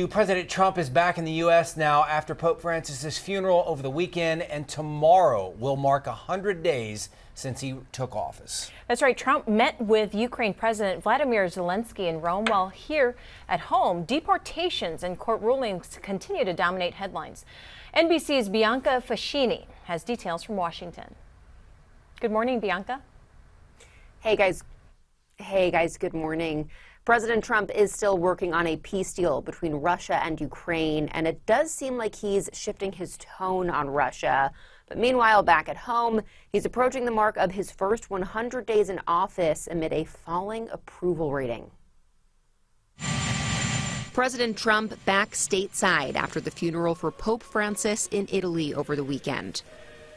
President Trump is back in the U.S. now after Pope Francis's funeral over the weekend, and tomorrow will mark 100 days since he took office. That's right. Trump met with Ukraine President Volodymyr Zelenskyy in Rome, while here at home, deportations and court rulings continue to dominate headlines. NBC's Bianca Fascini has details from Washington. Good morning, Bianca. Hey guys, good morning. President Trump is still working on a peace deal between Russia and Ukraine, and it does seem like he's shifting his tone on Russia. But meanwhile, back at home, he's approaching the mark of his first 100 days in office amid a falling approval rating. President Trump back stateside after the funeral for Pope Francis in Italy over the weekend.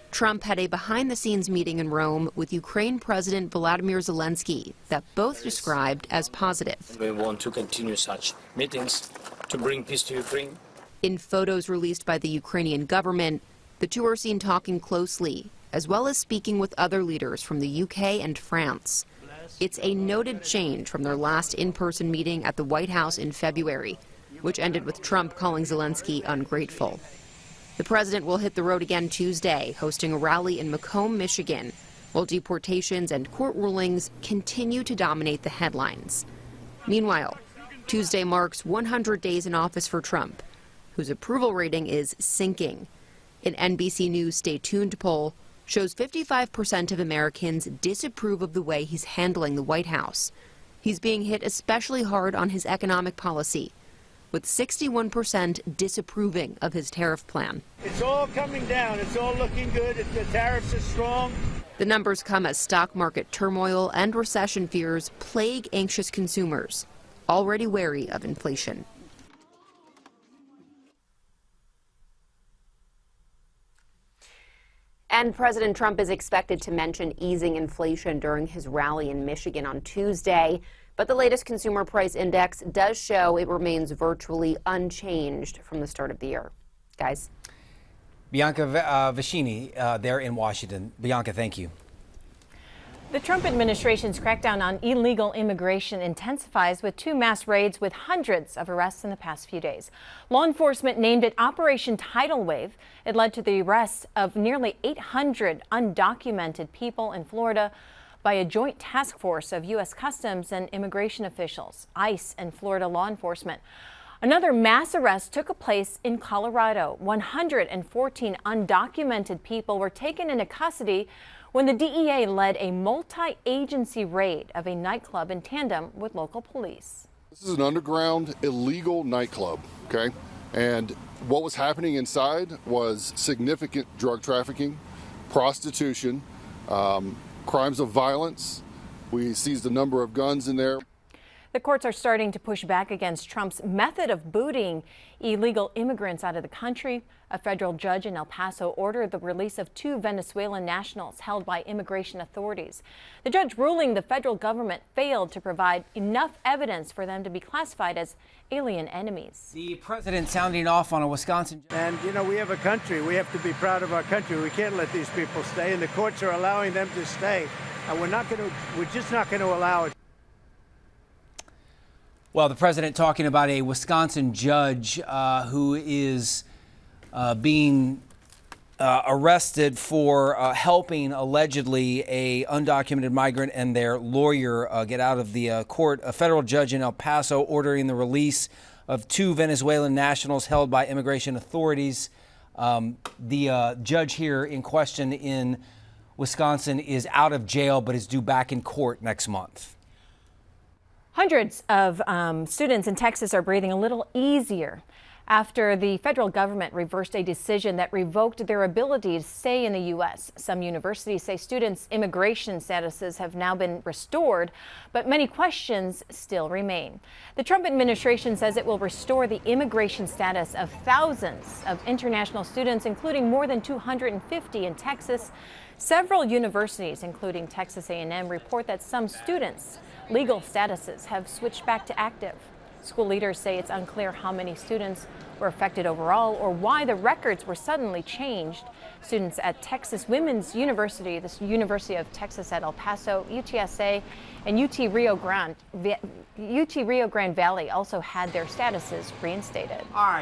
Trump had a behind-the-scenes meeting in Rome with Ukraine President Volodymyr Zelenskyy that both described as positive. We want to continue such meetings to bring peace to Ukraine. In photos released by the Ukrainian government, the two are seen talking closely, as well as speaking with other leaders from the UK and France. It's a noted change from their last in-person meeting at the White House in February, which ended with Trump calling Zelenskyy ungrateful. The president will hit the road again Tuesday, hosting a rally in Macomb, Michigan, while deportations and court rulings continue to dominate the headlines. Meanwhile, Tuesday marks 100 days in office for Trump, whose approval rating is sinking. An NBC News Stay Tuned poll shows 55% of Americans disapprove of the way he's handling the White House. He's being hit especially hard on his economic policy, with 61% disapproving of his tariff plan. It's all coming down. It's all looking good. The tariffs are strong. The numbers come as stock market turmoil and recession fears plague anxious consumers, already wary of inflation. And President Trump is expected to mention easing inflation during his rally in Michigan on Tuesday. But the latest consumer price index does show it remains virtually unchanged from the start of the year. Guys. Bianca Fascini there in Washington. Bianca, thank you. The Trump administration's crackdown on illegal immigration intensifies with two mass raids with hundreds of arrests in the past few days. Law enforcement named it Operation Tidal Wave. It led to the arrest of nearly 800 undocumented people in Florida by a joint task force of U.S. Customs and immigration officials, ICE, and Florida law enforcement. Another mass arrest took place in Colorado. 114 undocumented people were taken into custody when the DEA led a multi-agency raid of a nightclub in tandem with local police. This is an underground illegal nightclub, okay? And what was happening inside was significant drug trafficking, prostitution, crimes of violence. We seized a number of guns in there. The courts are starting to push back against Trump's method of booting illegal immigrants out of the country. A federal judge in El Paso ordered the release of two Venezuelan nationals held by immigration authorities. The judge ruling the federal government failed to provide enough evidence for them to be classified as alien enemies. The president sounding off on a Wisconsin. And, you know, we have a country. We have to be proud of our country. We can't let these people stay, and the courts are allowing them to stay. And we're just not going to allow it. Well, the president talking about a Wisconsin judge who is being arrested for helping allegedly a undocumented migrant and their lawyer get out of the court. A federal judge in El Paso ordering the release of two Venezuelan nationals held by immigration authorities. The judge here in question in Wisconsin is out of jail but is due back in court next month. Hundreds of students in Texas are breathing a little easier after the federal government reversed a decision that revoked their ability to stay in the U.S. Some universities say students' immigration statuses have now been restored, but many questions still remain. The Trump administration says it will restore the immigration status of thousands of international students, including more than 250 in Texas. Several universities, including Texas A&M, report that some students' legal statuses have switched back to active. School leaders say it's unclear how many students were affected overall or why the records were suddenly changed. Students at Texas Women's University, the University of Texas at El Paso, UTSA, and UT Rio Grande Valley also had their statuses reinstated. All right.